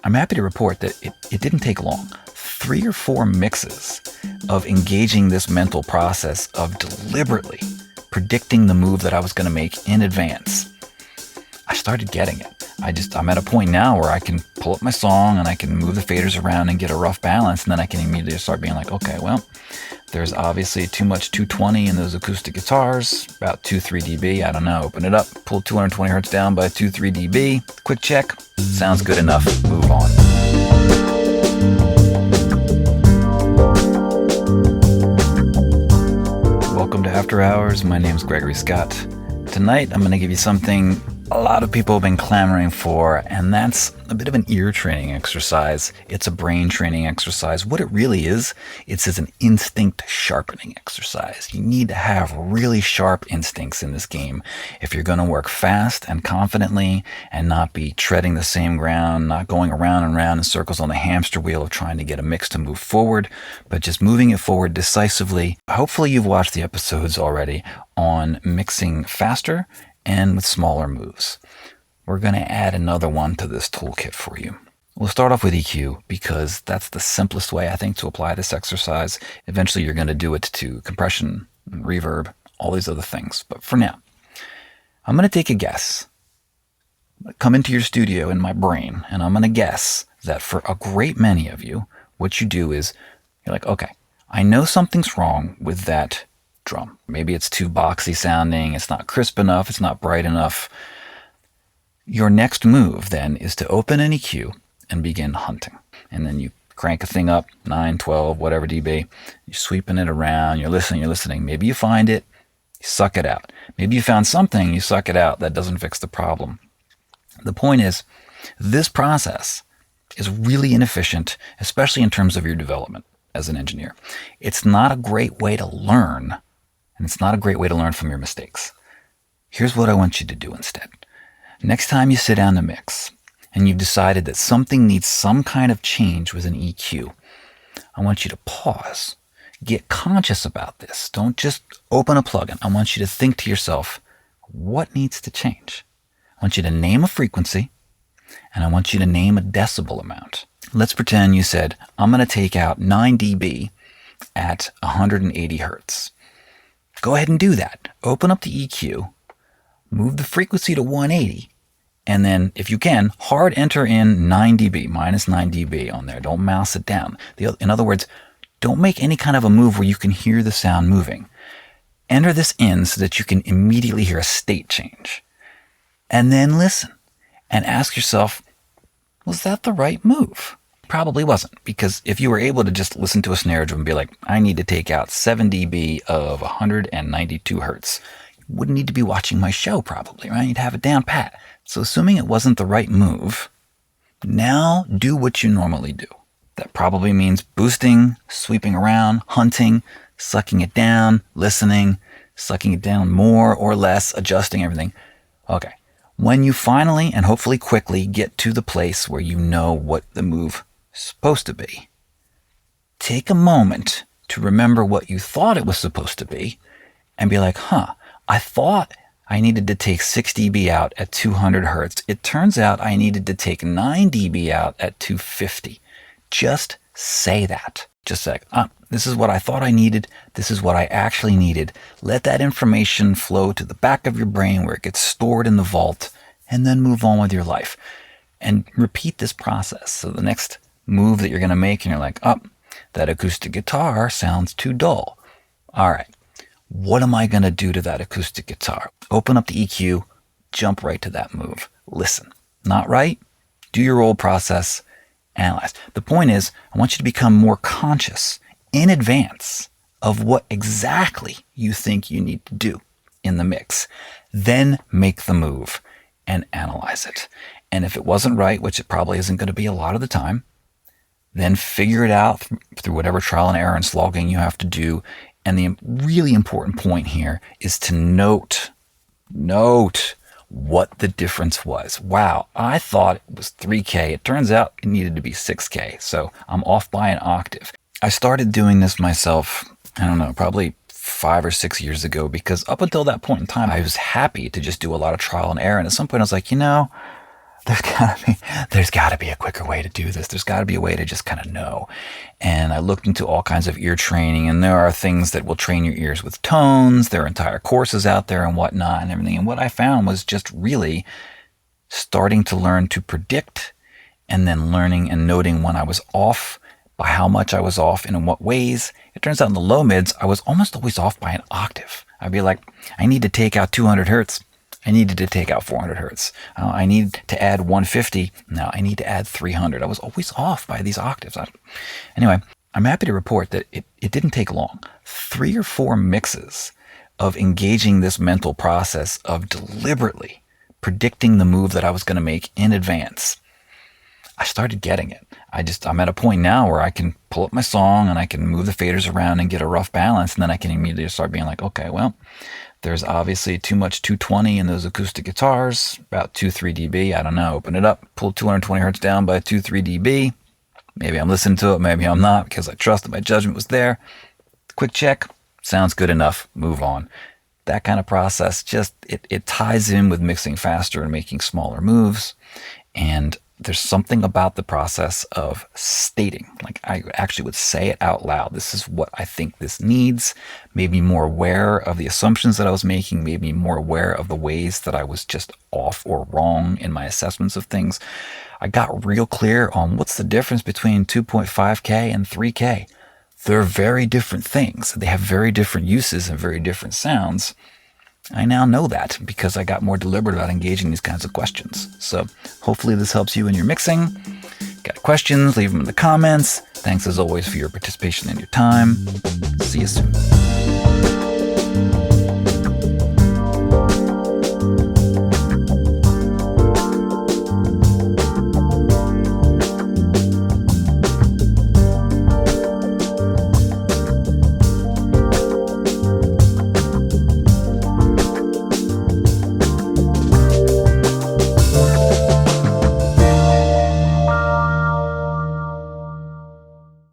I'm happy to report that it didn't take long. 3 or 4 mixes of engaging this mental process of deliberately predicting the move that I was going to make in advance. I started getting it. I'm at a point now where I can pull up my song and I can move the faders around and get a rough balance, and then I can immediately start being like, okay, well, there's obviously too much 220 in those acoustic guitars, about 2-3 dB, I don't know. Open it up, pull 220 hertz down by 2-3 dB, quick check, sounds good enough, move on. Welcome to After Hours, my name's Gregory Scott. Tonight I'm going to give you something a lot of people have been clamoring for, and that's a bit of an ear training exercise. It's a brain training exercise. What it really is, it's an instinct sharpening exercise. You need to have really sharp instincts in this game if you're going to work fast and confidently and not be treading the same ground, not going around and around in circles on the hamster wheel of trying to get a mix to move forward, but just moving it forward decisively. Hopefully you've watched the episodes already on mixing faster and with smaller moves. We're going to add another one to this toolkit for you. We'll start off with EQ because that's the simplest way, I think, to apply this exercise. Eventually, you're going to do it to compression, reverb, all these other things. But for now, I'm going to take a guess. Come into your studio in my brain, and I'm going to guess that for a great many of you, what you do is you're like, okay, I know something's wrong with that drum. Maybe it's too boxy sounding, it's not crisp enough, it's not bright enough. Your next move then is to open an EQ and begin hunting. And then you crank a thing up, 9, 12, whatever dB. You're sweeping it around, you're listening. Maybe you find it, you suck it out. Maybe you found something, you suck it out. That doesn't fix the problem. The point is, this process is really inefficient, especially in terms of your development as an engineer. It's not a great way to learn. And it's not a great way to learn from your mistakes. Here's what I want you to do instead. Next time you sit down to mix and you've decided that something needs some kind of change with an EQ, I want you to pause. Get conscious about this. Don't just open a plugin. I want you to think to yourself, what needs to change? I want you to name a frequency and I want you to name a decibel amount. Let's pretend you said, I'm going to take out 9 dB at 180 hertz. Go ahead and do that. Open up the EQ, move the frequency to 180, and then, if you can, hard enter in 9 dB, minus 9 dB on there. Don't mouse it down. In other words, don't make any kind of a move where you can hear the sound moving. Enter this in so that you can immediately hear a state change. And then listen and ask yourself, was that the right move? Probably wasn't, because if you were able to just listen to a snare drum and be like, I need to take out 7 dB of 192 hertz, you wouldn't need to be watching my show probably, right? You'd have it down pat. So assuming it wasn't the right move, now do what you normally do. That probably means boosting, sweeping around, hunting, sucking it down, listening, sucking it down more or less, adjusting everything. Okay. When you finally and hopefully quickly get to the place where you know what the move supposed to be, take a moment to remember what you thought it was supposed to be and be like, I thought I needed to take 6 dB out at 200 hertz. It turns out I needed to take 9 dB out at 250. Just say that. Just say, this is what I thought I needed. This is what I actually needed. Let that information flow to the back of your brain where it gets stored in the vault, and then move on with your life. And repeat this process. So the next move that you're going to make and you're like, that acoustic guitar sounds too dull. All right, what am I going to do to that acoustic guitar? Open up the EQ, jump right to that move. Listen. Not right? Do your old process, analyze. The point is, I want you to become more conscious in advance of what exactly you think you need to do in the mix. Then make the move and analyze it. And if it wasn't right, which it probably isn't going to be a lot of the time, then figure it out through whatever trial and error and slogging you have to do. And the really important point here is to note what the difference was. Wow, I thought it was 3K. It turns out it needed to be 6K. So I'm off by an octave. I started doing this myself, I don't know, probably 5 or 6 years ago, because up until that point in time, I was happy to just do a lot of trial and error. And at some point I was like, there's gotta be a quicker way to do this. There's gotta be a way to just kind of know. And I looked into all kinds of ear training, and there are things that will train your ears with tones. There are entire courses out there and whatnot and everything. And what I found was just really starting to learn to predict, and then learning and noting when I was off, by how much I was off, and in what ways. It turns out in the low mids, I was almost always off by an octave. I'd be like, I need to take out 200 hertz. I needed to take out 400 hertz. I need to add 150. No, I need to add 300. I was always off by these octaves. Anyway, I'm happy to report that it didn't take long. 3 or 4 mixes of engaging this mental process of deliberately predicting the move that I was going to make in advance. I started getting it. I'm at a point now where I can pull up my song and I can move the faders around and get a rough balance, and then I can immediately start being like, okay, well, there's obviously too much 220 in those acoustic guitars, about 2-3 dB. I don't know. Open it up, pull 220 hertz down by 2-3 dB. Maybe I'm listening to it, maybe I'm not, because I trust that my judgment was there. Quick check, sounds good enough, move on. That kind of process just, it ties in with mixing faster and making smaller moves. And there's something about the process of stating, like I actually would say it out loud. This is what I think this needs. Made me more aware of the assumptions that I was making, made me more aware of the ways that I was just off or wrong in my assessments of things. I got real clear on what's the difference between 2.5K and 3K. They're very different things. They have very different uses and very different sounds. I now know that because I got more deliberate about engaging these kinds of questions. So hopefully this helps you in your mixing. Got questions? Leave them in the comments. Thanks as always for your participation and your time. See you soon.